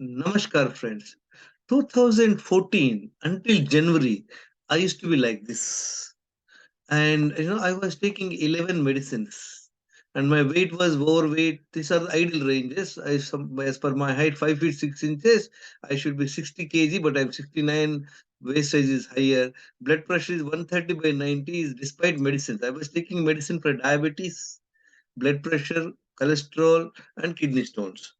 Namaskar, friends. 2014 until January, I used to be like this. And I was taking 11 medicines. And my weight was overweight. These are the ideal ranges. As per my height, 5 feet 6 inches, I should be 60 kg, but I'm 69. Waist size is higher. Blood pressure is 130 by 90 is despite medicines. I was taking medicine for diabetes, blood pressure, cholesterol, and kidney stones.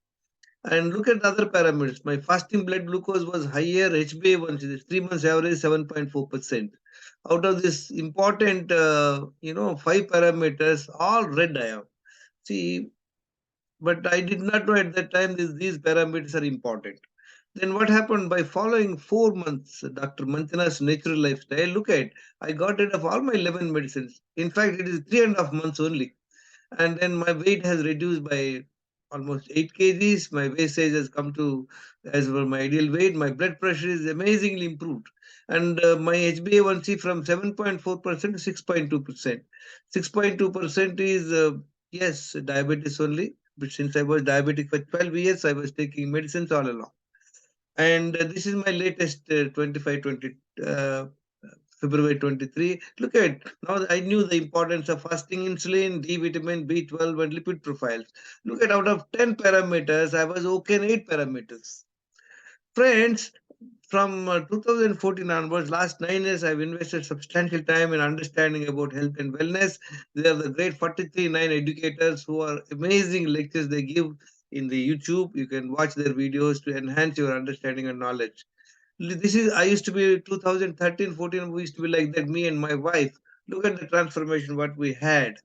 And look at the other parameters. My fasting blood glucose was higher, HbA1c, this 3 months average 7.4%. Out of this important, five parameters, all red I am. See, but I did not know at that time these parameters are important. Then what happened by following 4 months, Dr. Manchana's natural lifestyle? Look at, I got rid of all my 11 medicines. In fact, it is 3.5 months only, and then my weight has reduced by almost 8 kgs. My waist size has come to as per my ideal weight. My blood pressure is amazingly improved, and my HbA1c from 7.4% to 6.2%. 6.2% is yes, diabetes only. But since I was diabetic for 12 years, I was taking medicines all along. And this is my latest 25 20 February 23. Look at, now I knew the importance of fasting insulin, D vitamin, B12, and lipid profiles. Look at, out of 10 parameters, I was okay in 8 parameters. Friends, from 2014 onwards, last 9 years, I've invested substantial time in understanding about health and wellness. They are the great 43 9 educators who are amazing lectures they give in the YouTube. You can watch their videos to enhance your understanding and knowledge. This is, I used to be 2013, 14, we used to be like that, me and my wife. Look at the transformation what we had.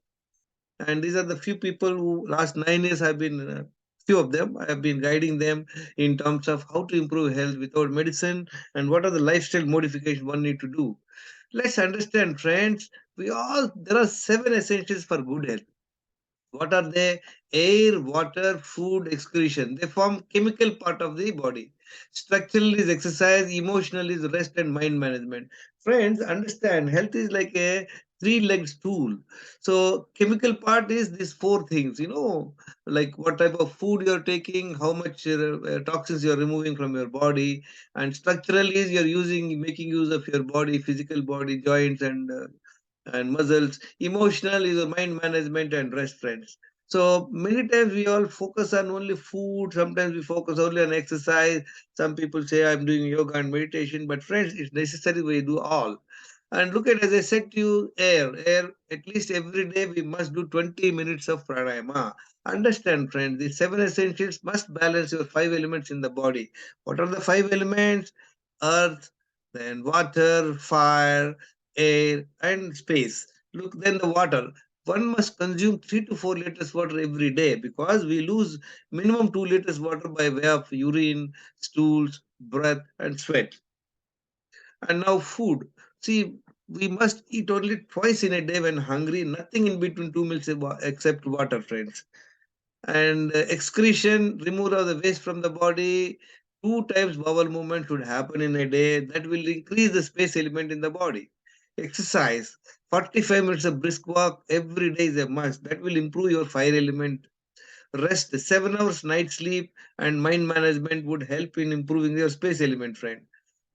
And these are the few people who last 9 years have been, few of them, I have been guiding them in terms of how to improve health without medicine and what are the lifestyle modifications one need to do. Let's understand, friends. There are 7 essentials for good health. What are they? Air, water, food, excretion. They form chemical part of the body. Structural is exercise, emotional is rest and mind management. Friends, understand, health is like a three-legged stool. So chemical part is these four things, like what type of food you're taking, how much toxins you're removing from your body, and structural is you're making use of your body, physical body, joints and muscles. Emotional is a mind management and rest, friends. So many times we all focus on only food. Sometimes we focus only on exercise. Some people say I'm doing yoga and meditation, but friends, it's necessary we do all. And look at, as I said to you, air. At least every day we must do 20 minutes of pranayama. Understand, friends, the 7 essentials must balance your 5 elements in the body. What are the 5 elements? Earth, then water, fire, air, and space. Look, then the water. One must consume 3 to 4 liters water every day because we lose minimum 2 liters water by way of urine, stools, breath, and sweat. And now food. See, we must eat only twice in a day when hungry, nothing in between 2 meals except water, friends. And excretion, remove of the waste from the body. 2 times bowel movement should happen in a day. That will increase the space element in the body. Exercise, 45 minutes of brisk walk every day is a must. That will improve your fire element. Rest, 7 hours night sleep, and mind management would help in improving your space element, friend.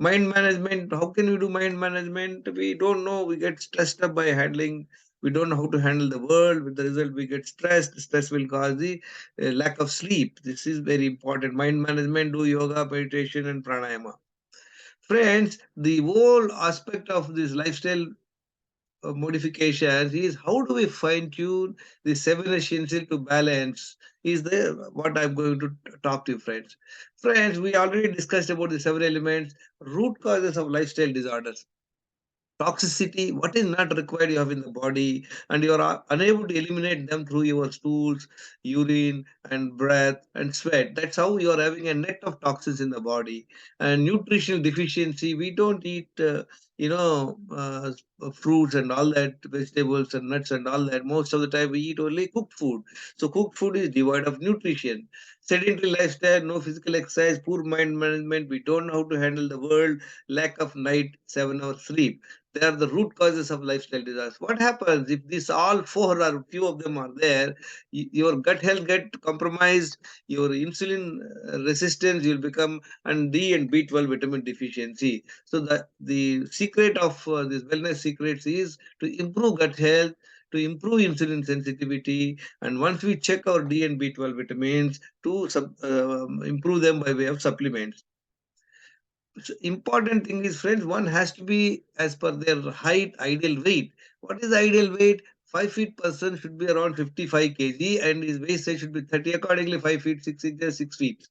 Mind management, how can we do mind management? We don't know. We get stressed up by handling. We don't know how to handle the world. With the result, we get stressed. Stress will cause the lack of sleep. This is very important. Mind management, do yoga, meditation, and pranayama. Friends, the whole aspect of this lifestyle modifications is how do we fine tune the 7 essentials to balance is the what I'm going to talk to you, friends. Friends, we already discussed about the 7 elements, root causes of lifestyle disorders. Toxicity, what is not required you have in the body, and you are unable to eliminate them through your stools, urine, and breath and sweat. That's how you are having a net of toxins in the body. And nutritional deficiency, we don't eat fruits and all that, vegetables and nuts and all that. Most of the time we eat only cooked food. So cooked food is devoid of nutrition. Sedentary lifestyle, no physical exercise, poor mind management, we don't know how to handle the world, lack of night 7 hours sleep. They are the root causes of lifestyle disorders. What happens if these all four or few of them are there? Your gut health get compromised, your insulin resistance will become, and D and B12 vitamin deficiency. So the secret of this wellness secrets is to improve gut health, to improve insulin sensitivity, and once we check our D and B12 vitamins, to improve them by way of supplements. So important thing is, friends, one has to be as per their height, ideal weight. What is ideal weight? 5 feet person should be around 55 kg and his waist size should be 30. Accordingly, 5 feet 6 inches, 6 feet.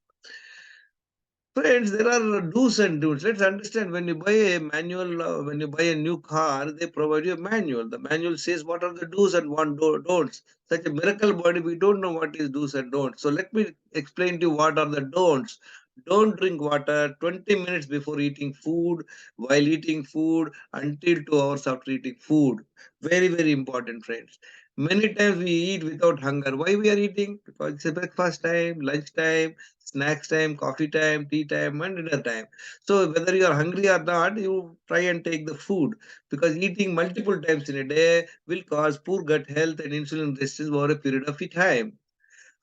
Friends, there are do's and don'ts. Let's understand, when you buy a manual, when you buy a new car, they provide you a manual. The manual says what are the do's and what don'ts. Such a miracle body, we don't know what is do's and don'ts. So let me explain to you what are the don'ts. Don't drink water 20 minutes before eating food, while eating food, until 2 hours after eating food. Very, very important, friends. Many times we eat without hunger. Why we are eating? Because it's a breakfast time, lunch time, snacks time, coffee time, tea time, and dinner time. So whether you are hungry or not, you try and take the food, because eating multiple times in a day will cause poor gut health and insulin resistance over a period of time.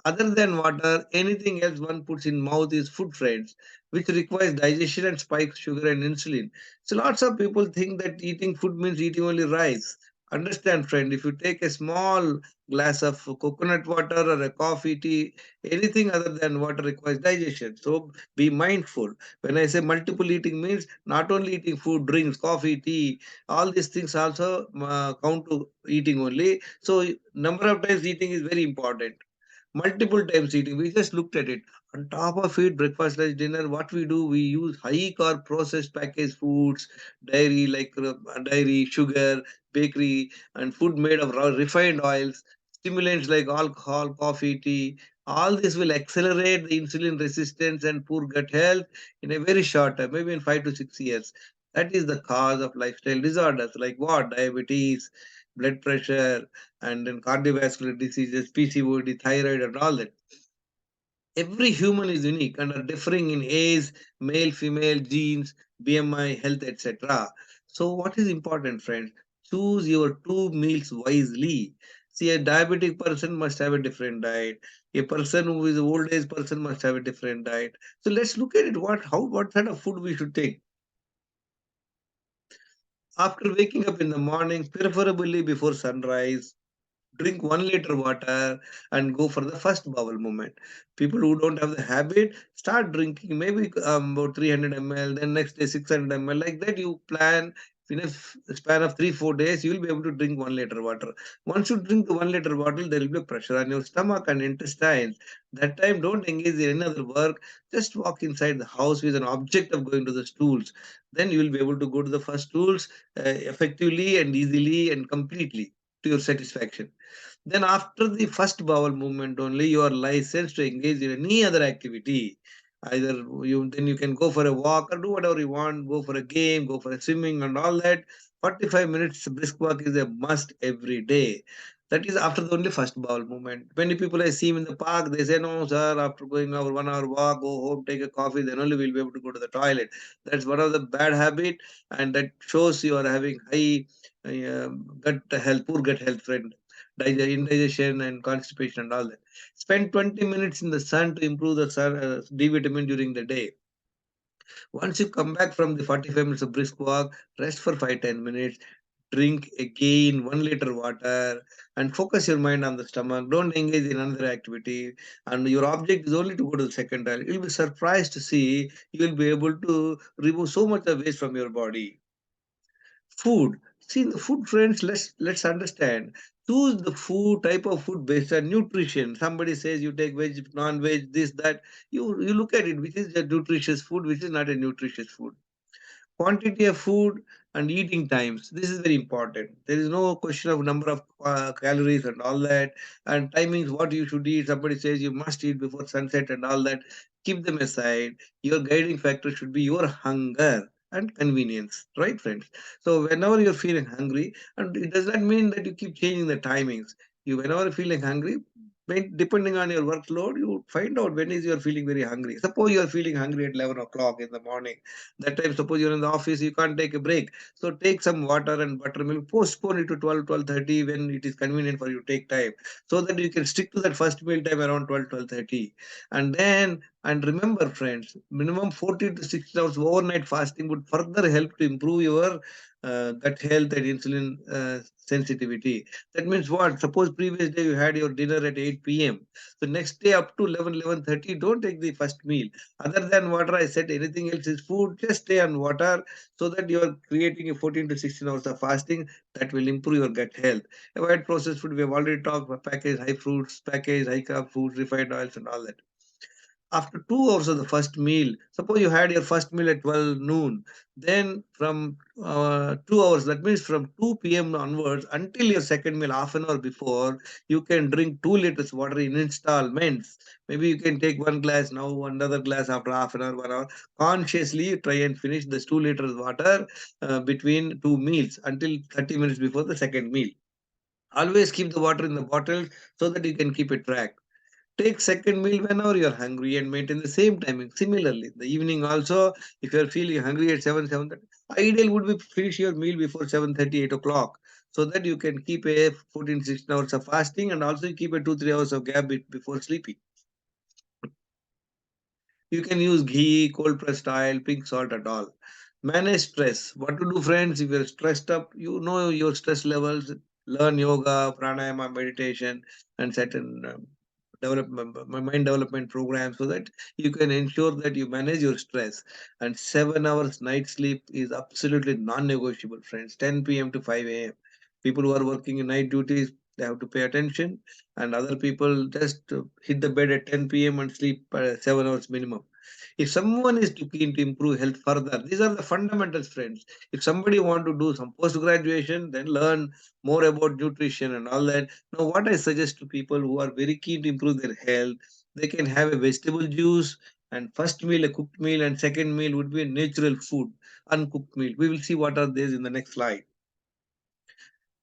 Other than water, anything else one puts in mouth is food, friends, which requires digestion and spikes sugar and insulin. So lots of people think that eating food means eating only rice. Understand, friend, if you take a small glass of coconut water or a coffee, tea, anything other than water requires digestion. So be mindful. When I say multiple eating means not only eating food, drinks, coffee, tea, all these things also count to eating only. So number of times eating is very important. Multiple times eating, we just looked at it. On top of it, breakfast, lunch, dinner, what we do, we use high carb processed packaged foods, dairy, like dairy, sugar, bakery, and food made of refined oils, stimulants like alcohol, coffee, tea. All this will accelerate the insulin resistance and poor gut health in a very short time, maybe in 5 to 6 years. That is the cause of lifestyle disorders like what? Diabetes, blood pressure, and then cardiovascular diseases, PCOD, thyroid, and all that. Every human is unique and are differing in age, male, female, genes, BMI, health, etc. So, what is important, friends? Choose your two meals wisely. See, a diabetic person must have a different diet. A person who is an old age person must have a different diet. So let's look at it. What kind of food we should take after waking up in the morning, preferably before sunrise. Drink 1 liter water and go for the first bowel movement. People who don't have the habit, start drinking maybe about 300 ml, then next day 600 ml. Like that, you plan in a span of 3 4 days, you will be able to drink 1 liter water. Once you drink the 1 liter bottle, there will be pressure on your stomach and intestines. That time, don't engage in any other work. Just walk inside the house with an object of going to the stools. Then you will be able to go to the first stools effectively and easily and completely to your satisfaction. Then after the first bowel movement only, you are licensed to engage in any other activity. Either you can go for a walk or do whatever you want, go for a game, go for a swimming and all that. 45 minutes brisk walk is a must every day. That is after the only first bowel movement. Many people I see in the park, they say, no, sir, after going our 1 hour walk, go home, take a coffee, then only we'll be able to go to the toilet. That's one of the bad habit, and that shows you are having high gut health, poor gut health, friend, indigestion and constipation and all that. Spend 20 minutes in the sun to improve the D vitamin during the day. Once you come back from the 45 minutes of brisk walk, rest for 5 10 minutes. Drink again 1 liter water and focus your mind on the stomach. Don't engage in another activity. And your object is only to go to the second toilet. You'll be surprised to see you will be able to remove so much of waste from your body. Food. See, the food, friends, let's understand. Choose the food, type of food based on nutrition. Somebody says you take veg, non-veg, this, that. You look at it, which is a nutritious food, which is not a nutritious food. Quantity of food and eating times. This is very important. There is no question of number of calories and all that. And timings, what you should eat. Somebody says you must eat before sunset and all that. Keep them aside. Your guiding factor should be your hunger. and convenience, right, friends? So whenever you're feeling hungry, and it does not mean that you keep changing the timings. You whenever you're feeling hungry, depending on your workload, you find out when is you're feeling very hungry. Suppose you're feeling hungry at 11 o'clock in the morning. That time, suppose you're in the office, you can't take a break. So take some water and buttermilk, postpone it to 12:30 when it is convenient for you to take time, so that you can stick to that first meal time around 12:30. And then, and remember, friends, minimum 40 to 60 hours overnight fasting would further help to improve your gut health and insulin sensitivity. That means what? Suppose previous day you had your dinner at 8 p.m. So next day up to 11:30, don't take the first meal. Other than water, I said anything else is food, just stay on water so that you are creating a 14 to 16 hours of fasting that will improve your gut health. Avoid processed food. We have already talked about packaged high fruits, packaged high carb foods, refined oils, and all that. After 2 hours of the first meal, suppose you had your first meal at 12 noon, then from 2 hours, that means from 2 p.m. onwards until your second meal, half an hour before, you can drink 2 liters water in installments. Maybe you can take one glass now, another glass after half an hour, 1 hour. Consciously try and finish this 2 liters water between two meals until 30 minutes before the second meal. Always keep the water in the bottle so that you can keep it track. Take second meal whenever you're hungry and maintain the same timing. Similarly, the evening also, if you're feeling hungry at 7, 7:30, ideal would be finish your meal before 7:30, 8 o'clock, so that you can keep a 14, 16 hours of fasting and also keep a 2, 3 hours of gap before sleeping. You can use ghee, cold pressed oil, pink salt and all. Manage stress. What to do, friends? If you're stressed up, you know your stress levels. Learn yoga, pranayama, meditation, and certain development, mind development programs so that you can ensure that you manage your stress. And 7 hours night sleep is absolutely non-negotiable, friends. 10 p.m. to 5 a.m. People who are working in night duties, they have to pay attention, and other people just hit the bed at 10 p.m. and sleep 7 hours minimum. If someone is too keen to improve health further, these are the fundamentals, friends. If somebody want to do some post graduation, then learn more about nutrition and all that. Now, what I suggest to people who are very keen to improve their health, they can have a vegetable juice, and first meal a cooked meal, and second meal would be a natural food, uncooked meal. We will see what are these in the next slide.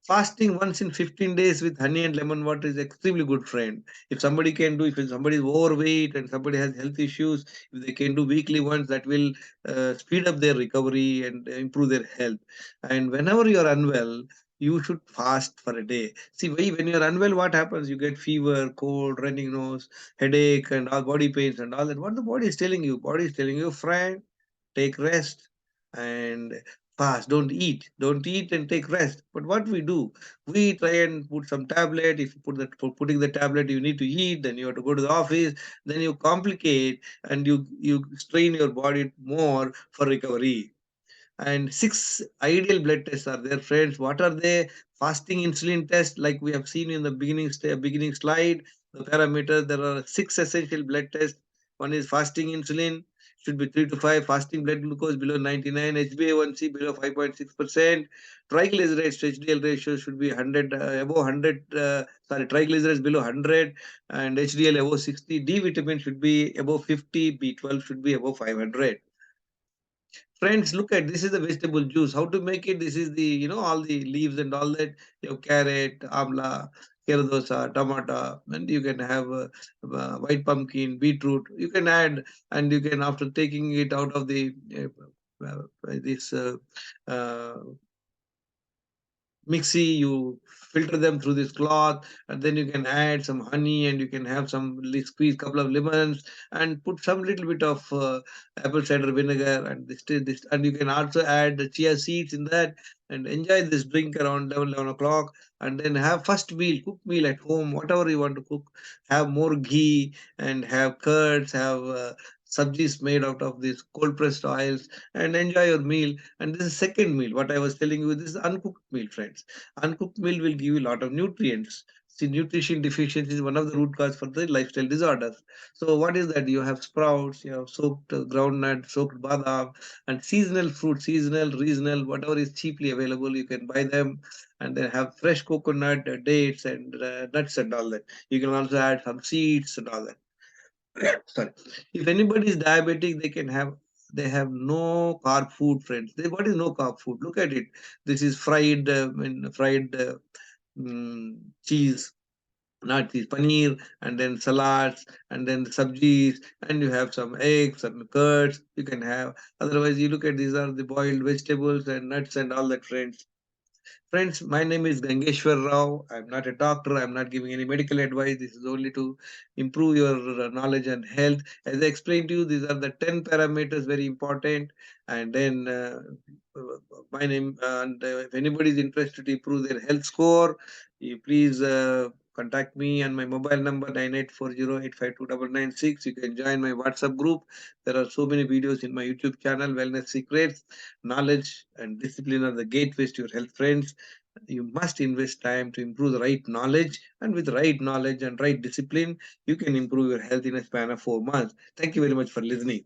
Fasting once in 15 days with honey and lemon water is extremely good, friend. If somebody can do, if somebody is overweight and somebody has health issues, if they can do weekly once, that will speed up their recovery and improve their health. And whenever you are unwell, you should fast for a day. See, when you're unwell, what happens? You get fever, cold, running nose, headache, and all body pains and all that. What the body is telling you? Body is telling you, friend, take rest and fast. Don't eat and take rest. But what we do, we try and put some tablet. If you put that, for putting the tablet, you need to eat, then you have to go to the office, then you complicate and you strain your body more for recovery. And six ideal blood tests are there, friends. What are they? Fasting insulin test, like we have seen in the beginning slide, the parameter. There are six essential blood tests. One is fasting insulin, should be 3 to 5. Fasting blood glucose below 99. HbA1c below 5.6%. Triglycerides to HDL ratio should be 100, above 100. Triglycerides below 100, and HDL above 60. D vitamin should be above 50. B12 should be above 500. Friends, look at this is the vegetable juice. How to make it? This is the, all the leaves and all that. You have carrot, amla, keradosa, tomato, and you can have white pumpkin, beetroot. You can add, and you can, after taking it out of the this uh, mixie, you filter them through this cloth, and then you can add some honey, and you can have some squeeze couple of lemons and put some little bit of apple cider vinegar, and this, and you can also add the chia seeds in that, and enjoy this drink around 11 o'clock. And then have first meal, cook meal at home, whatever you want to cook. Have more ghee and have curds, have sabjis made out of these cold pressed oils, and enjoy your meal. And this is second meal. What I was telling you, this is uncooked meal, friends. Uncooked meal will give you a lot of nutrients. See, nutrition deficiency is one of the root cause for the lifestyle disorders. So what is that? You have sprouts, you have soaked groundnut, soaked badam, and seasonal fruit, seasonal, regional, whatever is cheaply available, you can buy them. And then have fresh coconut, dates, and nuts and all that. You can also add some seeds and all that. Sorry. If anybody is diabetic, they can have they have no carb food, friends. What is no carb food? Look at it. This is fried, fried cheese, not cheese, paneer, and then salads, and then the sabjis, and you have some eggs, some curds. You can have. Otherwise, you look at these are the boiled vegetables and nuts and all that, friends. Friends, my name is Gangeshwar Rao. I'm not a doctor. I'm not giving any medical advice. This is only to improve your knowledge and health. As I explained to you, these are the 10 parameters very important. And then my name, and if anybody is interested to improve their health score, you please contact me on my mobile number 9840852996. You can join my WhatsApp group. There are so many videos in my YouTube channel, Wellness Secrets. Knowledge and discipline are the gateways to your health, friends. You must invest time to improve the right knowledge, and with right knowledge and right discipline, you can improve your health in a span of 4 months. Thank you very much for listening.